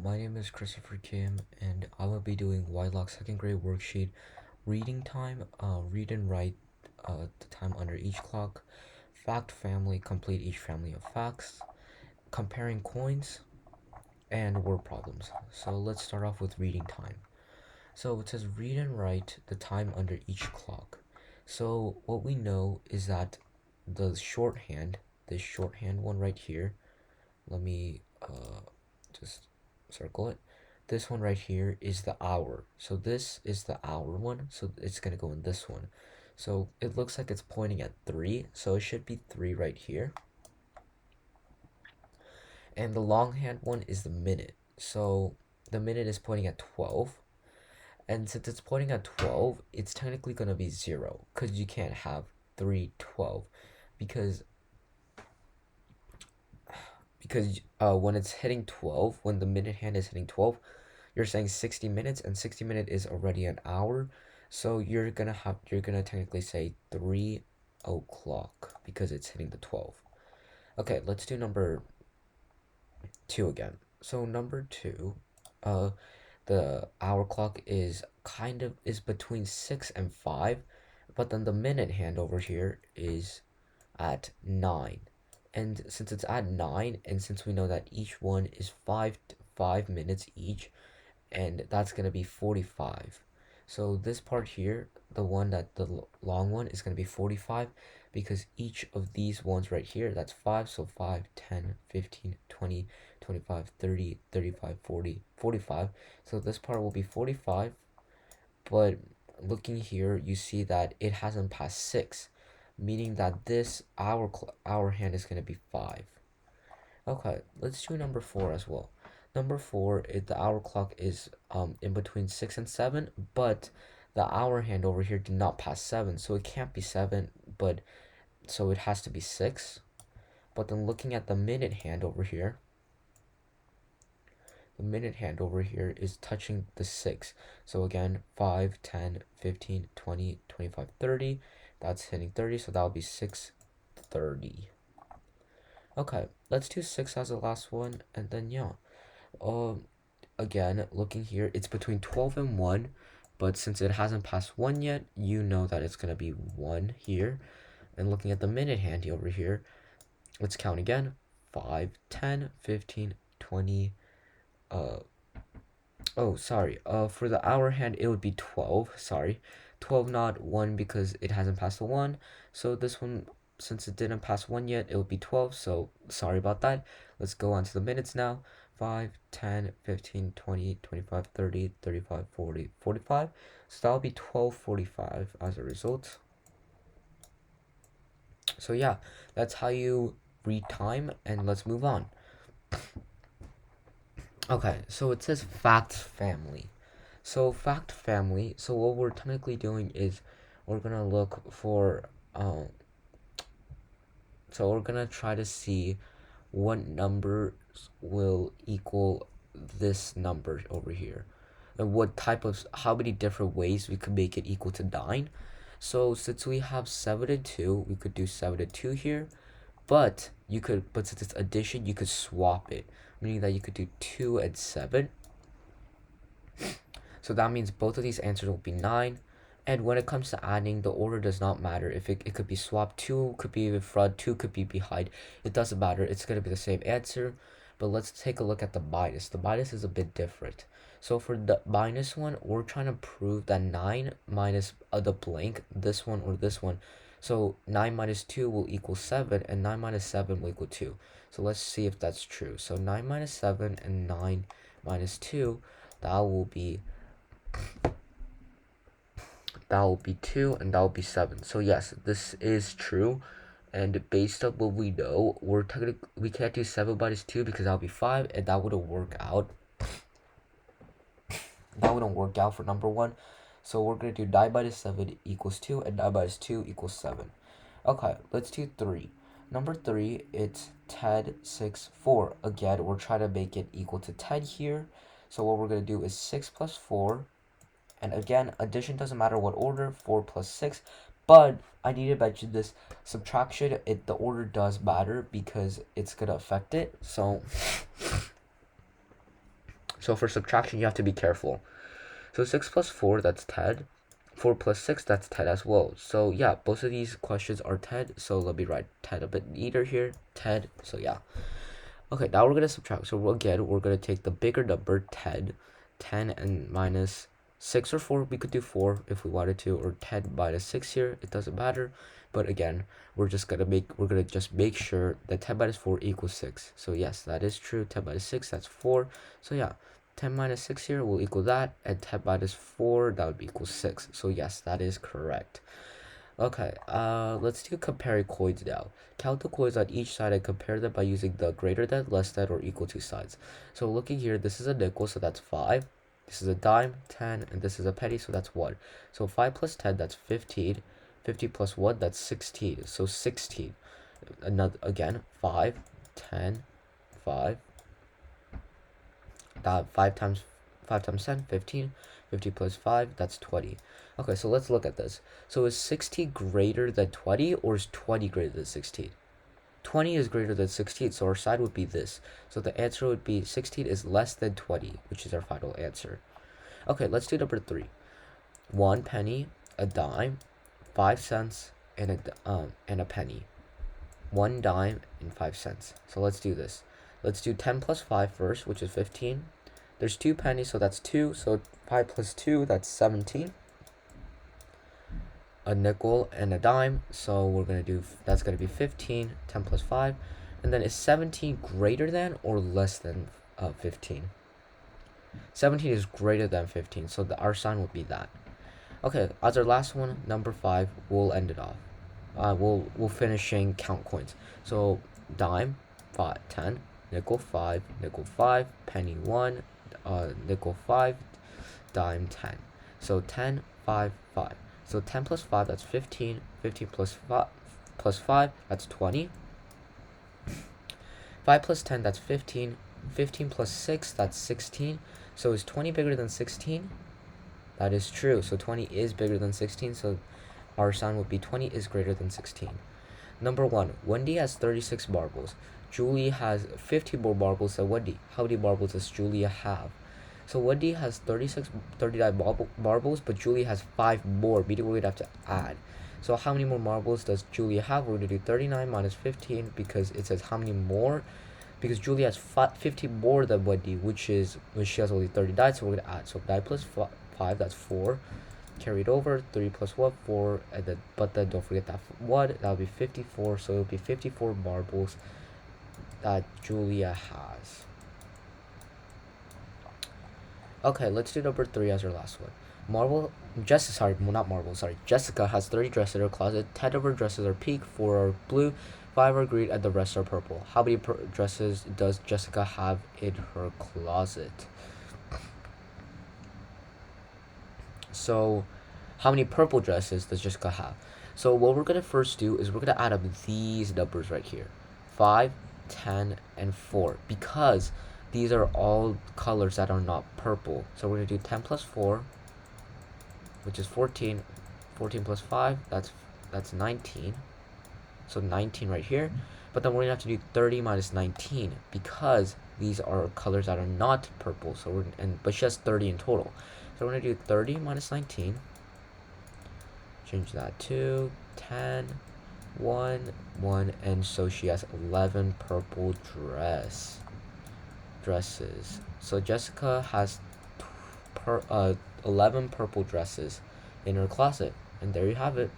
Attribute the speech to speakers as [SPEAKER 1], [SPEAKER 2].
[SPEAKER 1] My name is Christopher Kim, and I will be doing Whitelock second grade worksheet reading time, read and write the time under each clock, fact family, complete each family of facts, comparing coins, and word problems. So let's start off with reading time. So it says read and write the time under each clock. So what we know is that the shorthand, this shorthand one right here, let me just circle it. This one right here is the hour. So this is the hour one. So it's going to go in this one. So it looks like it's pointing at 3. So it should be 3 right here. And the longhand one is the minute. So the minute is pointing at 12. And since it's pointing at 12, it's technically going to be 0. Because you can't have 3:12. Because when it's hitting 12, when the minute hand is hitting 12, you're saying 60 minutes, and 60 minute is already an hour, so you're gonna technically say 3 o'clock because it's hitting the 12. Okay, let's do number 2 again. So number 2, the hour clock is between 6 and 5, but then the minute hand over here is at 9. And since it's at 9, and since we know that each one is 5 minutes each, and that's going to be 45. So this part here, the one that the long one is going to be 45, because each of these ones right here, that's 5, so 5, 10, 15, 20, 25, 30, 35, 40, 45. So this part will be 45, but looking here, you see that it hasn't passed 6, meaning that this hour hand is going to be 5. Okay, let's do number 4 as well. Number 4, the hour clock is in between 6 and 7, but the hour hand over here did not pass 7, so it can't be 7, but so it has to be 6. But then looking at the minute hand over here, the minute hand over here is touching the 6. So again, 5, 10, 15, 20, 25, 30. That's hitting 30, so that'll be 6:30. Okay, let's do 6 as the last one, and then yeah. Again, looking here, it's between 12 and 1, but since it hasn't passed 1 yet, you know that it's going to be 1 here. And looking at the minute hand over here, let's count again. 5, 10, 15, 20, oh, sorry, for the hour hand, it would be 12, sorry. 12, not 1, because it hasn't passed the 1, so this one, since it didn't pass 1 yet, it would be 12, so sorry about that. Let's go on to the minutes now. 5, 10, 15, 20, 25, 30, 35, 40, 45. So that'll be 12:45 as a result. So yeah, that's how you read time, and let's move on. Okay, so it says fact family. So fact family, so what we're technically doing is we're gonna look for so we're gonna try to see what numbers will equal this number over here, and what type of how many different ways we could make it equal to 9. So since we have 7 and 2, we could do 7 and 2 here, but since it's addition, you could swap it, meaning that you could do 2 and 7. So that means both of these answers will be 9. And when it comes to adding, the order does not matter. If it could be swapped, 2 could be in front, 2 could be behind. It doesn't matter. It's going to be the same answer. But let's take a look at the minus. The minus is a bit different. So for the minus one, we're trying to prove that 9 minus the blank, this one or this one. So 9 minus 2 will equal 7, and 9 minus 7 will equal 2. So let's see if that's true. So 9 minus 7 and 9 minus 2, that will be 2, and that will be 7. So yes, this is true, and based on what we know, we can't do 7 minus 2 because that would be 5, and that wouldn't work out. That wouldn't work out for number 1. So we're going to do 9 minus 7 equals 2, and 9 minus 2 equals 7. Okay, let's do 3. Number 3, it's 10, 6, 4. Again, we're trying to make it equal to 10 here. So what we're going to do is 6 plus 4. And again, addition doesn't matter what order, 4 plus 6. But I need to mention this, subtraction, the order does matter because it's going to affect it. So So for subtraction, you have to be careful. So 6 plus 4, that's 10. 4 plus 6, that's 10 as well. So yeah, both of these questions are 10. So let me write 10 a bit neater here. 10. So yeah. Okay, now we're going to subtract. So again, we're going to take the bigger number, 10. 10 and minus 6 or 4, we could do 4 if we wanted to, or 10 minus 6 here, it doesn't matter. But again, we're gonna just make sure that 10 minus 4 equals 6. So yes, that is true. 10 minus 6, that's 4. So yeah, 10 minus 6 here will equal that, and 10 minus 4, that would equal 6. So yes, that is correct. Okay, let's do comparing coins now. Count the coins on each side and compare them by using the greater than, less than, or equal to signs. So looking here, this is a nickel, so that's 5. This is a dime, 10, and this is a penny, so that's 1. So 5 plus 10, that's 15. 50 plus 1, that's 16. So 16. Another, again, 5, 10, 5. That 5 times 10, 15. 50 plus 5, that's 20. Okay, so let's look at this. So is 16 greater than 20, or is 20 greater than 16? 20 is greater than 16, so our side would be this. So the answer would be 16 is less than 20, which is our final answer. Okay, let's do number 3. 1 penny, a dime, 5 cents, and a penny. 1 dime and 5 cents. So let's do this. Let's do 10 plus 5 first, which is 15. There's 2 pennies, so that's 2. So 5 plus 2, that's 17. A nickel and a dime, so we're going to do, that's going to be 15. 10 plus 5. And then is 17 greater than or less than 15? 17 is greater than 15, so our sign would be that. Okay, as our last one, number 5, we'll end it off. We'll finishing count coins. So dime, 5, 10, nickel 5, nickel 5, penny 1, nickel 5, dime 10. So 10, 5, 5. So 10 plus 5, that's 15. 15 plus 5, that's 20. 5 plus 10, that's 15. 15 plus 6, that's 16. So is 20 bigger than 16? That is true. So 20 is bigger than 16. So our sign would be 20 is greater than 16. Number 1. Wendy has 36 marbles. Julie has 50 more marbles than Wendy. How many marbles does Julia have? So Wendy has 39 marbles, but Julia has 5 more, meaning we're going to have to add. So how many more marbles does Julia have? We're going to do 39 minus 15 because it says how many more. Because Julia has 50 more than Wendy, which is when she has only 39, so we're going to add. So 9 plus 5, that's 4. Carried over, 3 plus 1, 4, and then, but then don't forget that 1, that'll be 54, so it'll be 54 marbles that Julia has. Okay, let's do number 3 as our last one. Jessica has 30 dresses in her closet. 10 of her dresses are pink, 4 are blue, 5 are green, and the rest are purple. How many dresses does Jessica have in her closet? So, how many purple dresses does Jessica have? So what we're going to first do is we're going to add up these numbers right here. 5, 10, and 4. Because these are all colors that are not purple. So we're going to do 10 plus 4, which is 14. 14 plus 5, that's 19. So 19 right here. But then we're going to have to do 30 minus 19 because these are colors that are not purple. So but she has 30 in total. So we're going to do 30 minus 19. Change that to 10, 1, 1, and so she has 11 purple dresses. So Jessica has 11 purple dresses in her closet, and there you have it.